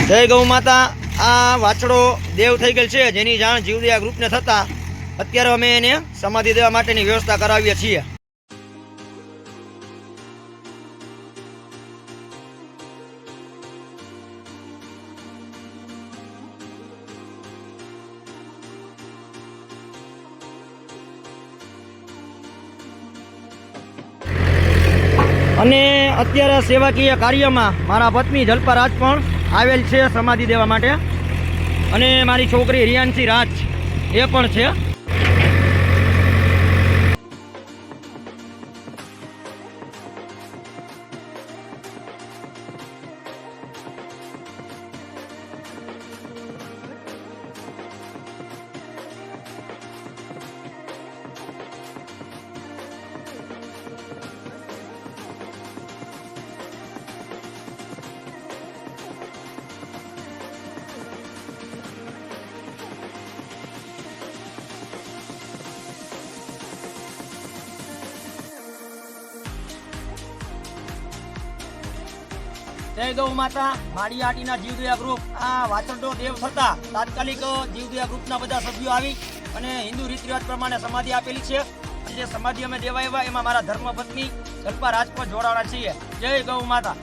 જય ગૌ માતા। આ વાછડો દેવ થઈ ગયેલ છે, જેની જાણ જીવદયા ગ્રુપને થતા અત્યારે અમે એને સમાધિ દેવા માટેની વ્યવસ્થા કરાવીએ છીએ। અને અત્યારે સેવાકીય કાર્યમાં મારા પત્ની જલ્પા રાજ પણ આવેલ છે સમાધિ દેવા માટે, અને મારી છોકરી રિયાન્સી રાજ એ પણ છે। જય ગૌ માતા। માળિયાહાટીના જીવદયા ગ્રુપ આ વાછરડો દેવ થતા તાત્કાલિક જીવદયા ગ્રુપના બધા સભ્યો આવી અને હિન્દુ રીત રિવાજ પ્રમાણે સમાધિ આપેલી છે। જે સમાધિ અમે દેવા આવ્યા એમાં મારા ધર્મપત્ની જલ્પા રાજ પણ જોડાવાના છીએ। જય ગૌ માતા।